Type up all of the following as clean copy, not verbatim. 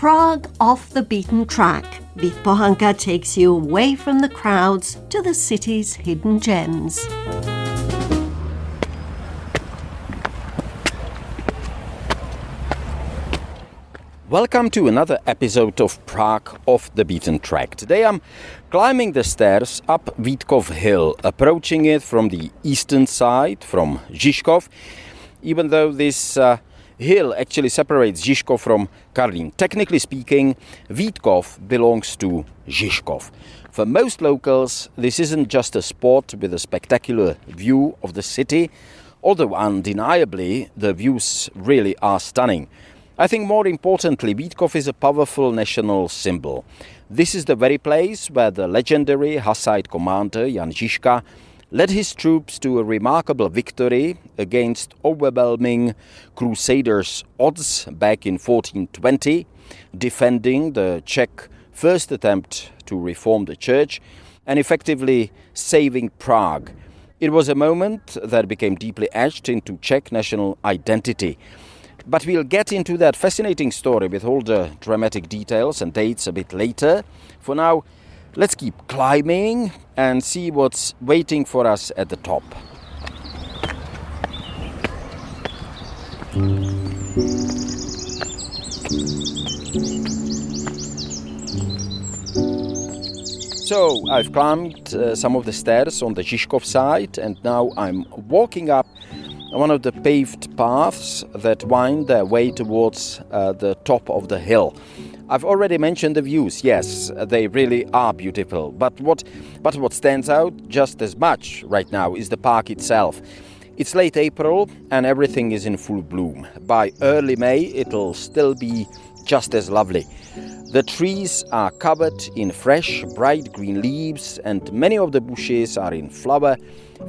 Prague off the beaten track. Vítkov takes you away from the crowds to the city's hidden gems. Welcome to another episode of Prague off the beaten track. Today I'm climbing the stairs up Vítkov Hill, approaching it from the eastern side, from Žižkov, even though this hill actually separates Žižkov from Karlín. Technically speaking, Vítkov belongs to Žižkov. For most locals, this isn't just a spot with a spectacular view of the city, although undeniably the views really are stunning. I think more importantly, Vítkov is a powerful national symbol. This is the very place where the legendary Hussite commander Jan Žižka led his troops to a remarkable victory against overwhelming Crusaders' odds back in 1420, defending the Czech first attempt to reform the church and effectively saving Prague. It was a moment that became deeply etched into Czech national identity. But we'll get into that fascinating story with all the dramatic details and dates a bit later. For now, let's keep climbing and see what's waiting for us at the top. So I've climbed some of the stairs on the Žižkov side, and now I'm walking up one of the paved paths that wind their way towards the top of the hill. I've already mentioned the views. Yes, they really are beautiful. But what stands out just as much right now is the park itself. It's late April and everything is in full bloom. By early May, it'll still be just as lovely. The trees are covered in fresh, bright green leaves, and many of the bushes are in flower,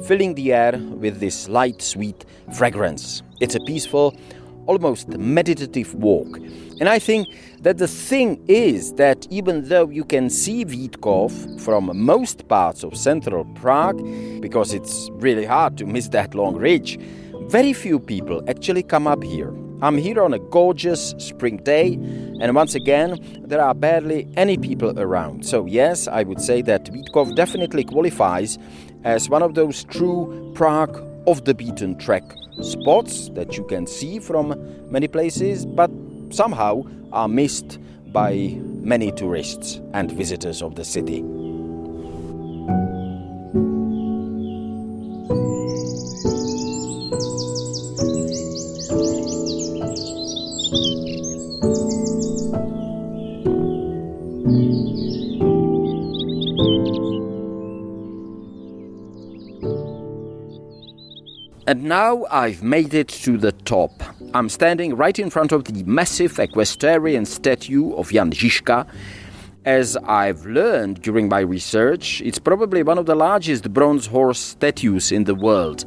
filling the air with this light, sweet fragrance. It's a peaceful, almost meditative walk. And I think that the thing is that even though you can see Vítkov from most parts of central Prague, because it's really hard to miss that long ridge, very few people actually come up here. I'm here on a gorgeous spring day, and once again, there are barely any people around. So yes, I would say that Vítkov definitely qualifies as one of those true Prague off the beaten track spots that you can see from many places, but somehow are missed by many tourists and visitors of the city. And now I've made it to the top. I'm standing right in front of the massive equestrian statue of Jan Žižka. As I've learned during my research, it's probably one of the largest bronze horse statues in the world.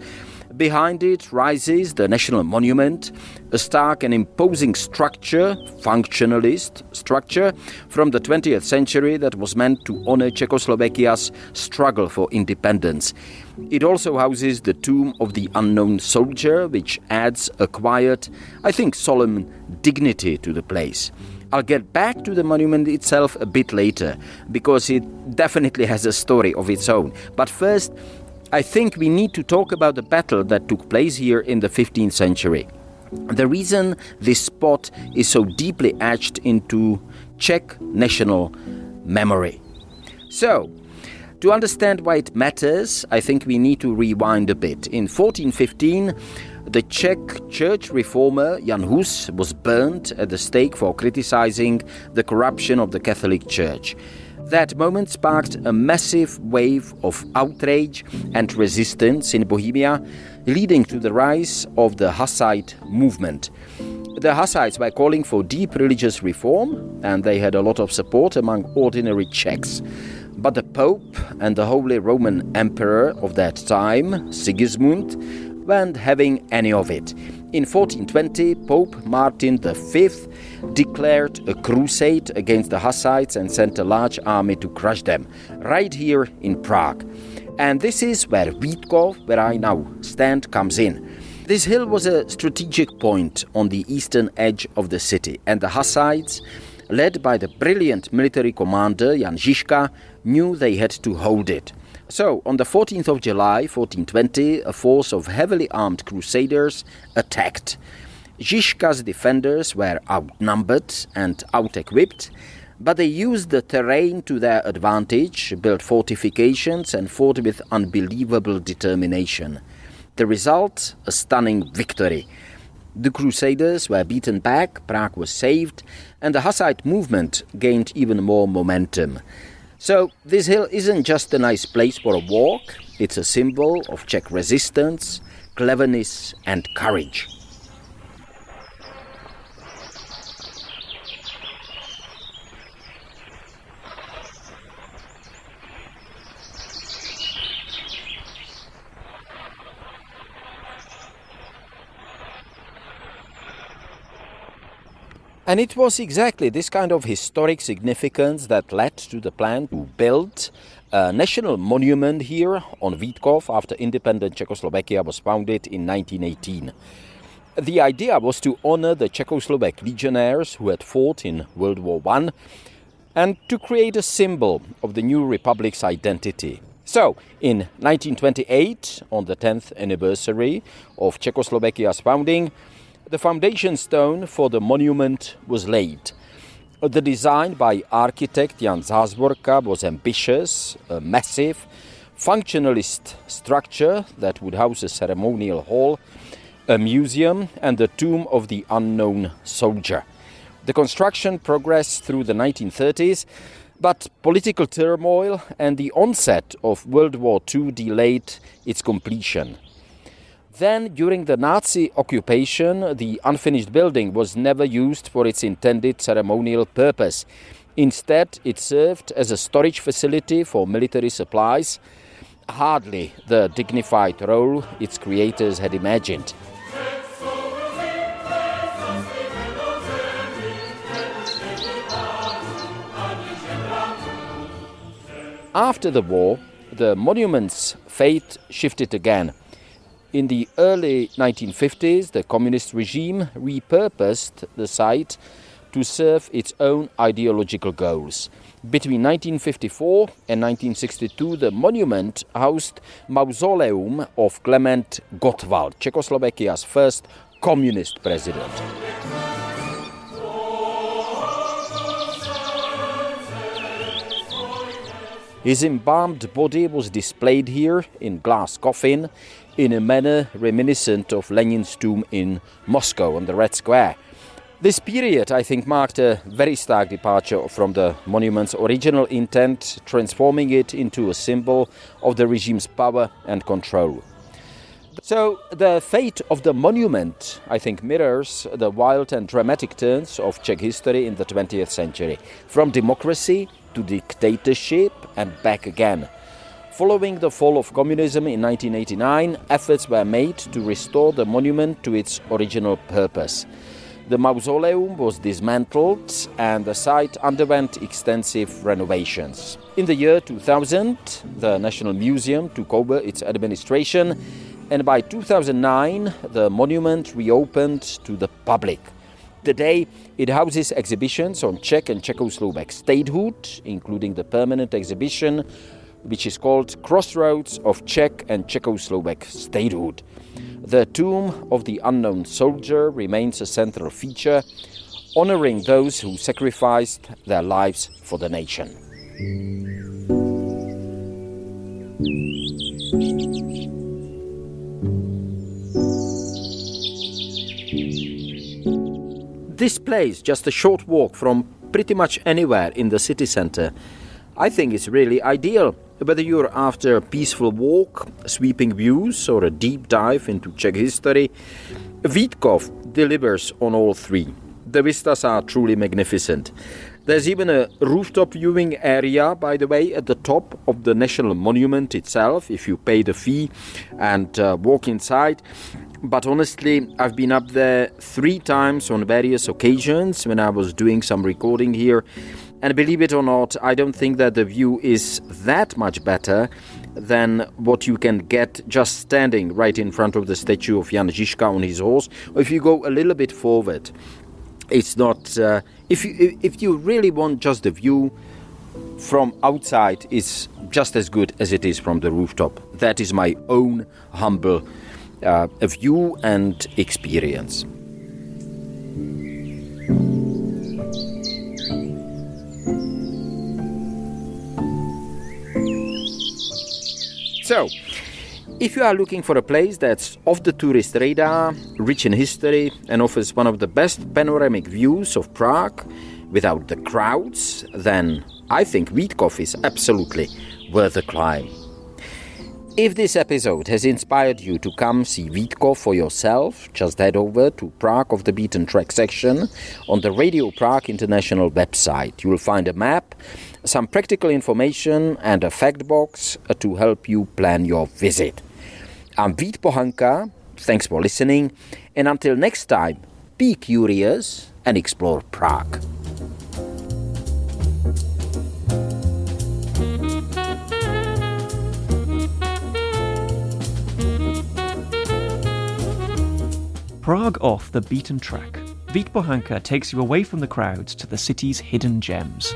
Behind it rises the national monument, a stark and imposing structure, functionalist structure, from the 20th century that was meant to honor Czechoslovakia's struggle for independence. It also houses the tomb of the unknown soldier, which adds a quiet, I think solemn dignity to the place. I'll get back to the monument itself a bit later, because it definitely has a story of its own. But first, I think we need to talk about the battle that took place here in the 15th century. The reason this spot is so deeply etched into Czech national memory. So, to understand why it matters, I think we need to rewind a bit. In 1415, the Czech church reformer Jan Hus was burnt at the stake for criticizing the corruption of the Catholic Church. That moment sparked a massive wave of outrage and resistance in Bohemia, leading to the rise of the Hussite movement. The Hussites were calling for deep religious reform, and they had a lot of support among ordinary Czechs. But the Pope and the Holy Roman Emperor of that time, Sigismund, weren't having any of it. In 1420, Pope Martin V declared a crusade against the Hussites and sent a large army to crush them, right here in Prague. And this is where Vítkov, where I now stand, comes in. This hill was a strategic point on the eastern edge of the city, and the Hussites led by the brilliant military commander Jan Žižka, knew they had to hold it. So, on the 14th of July, 1420, a force of heavily armed crusaders attacked. Žižka's defenders were outnumbered and out-equipped, but they used the terrain to their advantage, built fortifications and fought with unbelievable determination. The result, a stunning victory. The Crusaders were beaten back, Prague was saved, and the Hussite movement gained even more momentum. So this hill isn't just a nice place for a walk, it's a symbol of Czech resistance, cleverness and courage. And it was exactly this kind of historic significance that led to the plan to build a national monument here on Vítkov after independent Czechoslovakia was founded in 1918. The idea was to honor the Czechoslovak legionnaires who had fought in World War I and to create a symbol of the new republic's identity. So, in 1928, on the 10th anniversary of Czechoslovakia's founding, the foundation stone for the monument was laid. The design by architect Jan Zázvorka was ambitious, a massive, functionalist structure that would house a ceremonial hall, a museum and the tomb of the unknown soldier. The construction progressed through the 1930s, but political turmoil and the onset of World War II delayed its completion. Then, during the Nazi occupation, the unfinished building was never used for its intended ceremonial purpose. Instead, it served as a storage facility for military supplies, hardly the dignified role its creators had imagined. After the war, the monument's fate shifted again. In the early 1950s, the communist regime repurposed the site to serve its own ideological goals. Between 1954 and 1962, the monument housed mausoleum of Klement Gottwald, Czechoslovakia's first communist president. His embalmed body was displayed here in glass coffin in a manner reminiscent of Lenin's tomb in Moscow on the Red Square. This period, I think, marked a very stark departure from the monument's original intent, transforming it into a symbol of the regime's power and control. So the fate of the monument, I think, mirrors the wild and dramatic turns of Czech history in the 20th century, from democracy to dictatorship and back again. Following the fall of communism in 1989, efforts were made to restore the monument to its original purpose. The mausoleum was dismantled and the site underwent extensive renovations. In the year 2000, the National Museum took over its administration, and by 2009, the monument reopened to the public. Today, it houses exhibitions on Czech and Czechoslovak statehood, including the permanent exhibition, which is called Crossroads of Czech and Czechoslovak Statehood. The tomb of the unknown soldier remains a central feature, honoring those who sacrificed their lives for the nation. This place, just a short walk from pretty much anywhere in the city center, I think is really ideal. Whether you're after a peaceful walk, sweeping views, or a deep dive into Czech history, Vítkov delivers on all three. The vistas are truly magnificent. There's even a rooftop viewing area, by the way, at the top of the national monument itself, if you pay the fee and walk inside. But honestly, I've been up there 3 times on various occasions when I was doing some recording here. And believe it or not, I don't think that the view is that much better than what you can get just standing right in front of the statue of Jan Žižka on his horse. Or if you go a little bit forward, it's not If you really want just the view from outside, is just as good as it is from the rooftop. That is my own humble view and experience. So, if you are looking for a place that's off the tourist radar, rich in history, and offers one of the best panoramic views of Prague without the crowds, then I think Vítkov is absolutely worth a climb. If this episode has inspired you to come see Vítkov for yourself, just head over to Prague Off the Beaten Track section on the Radio Prague International website. You will find a map, some practical information and a fact box to help you plan your visit. I'm Vít Pohanka, thanks for listening, and until next time, be curious and explore Prague. Prague Off the Beaten Track. Vít Pohanka takes you away from the crowds to the city's hidden gems.